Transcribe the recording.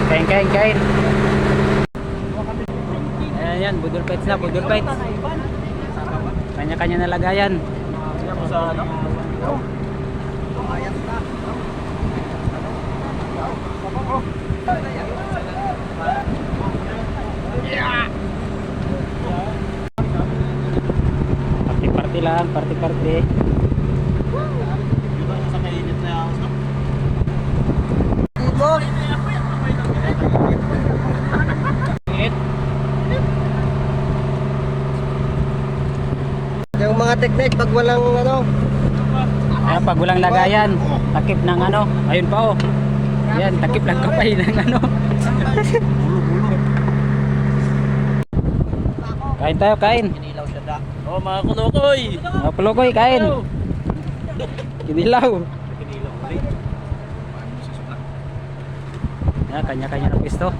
Kain, kain, kain. Ayan yan, budol fights na, budol fights. Kanya-kanya na lagayan. Party-party lang, party-party. Sa kainit na ako. Yung mga technique pag walang ano. Ayan, pag walang lagayan, takip ng ano. Ayun pa oh. Yan, takip lang kapay ng ano. Kain tayo, kain. Kinilaw siya da. Oh, mga kulokoy. Mga pulukoy, kain. Kinilaw. Kinilaw ulit. Yan, kanya-kanya na pwesto.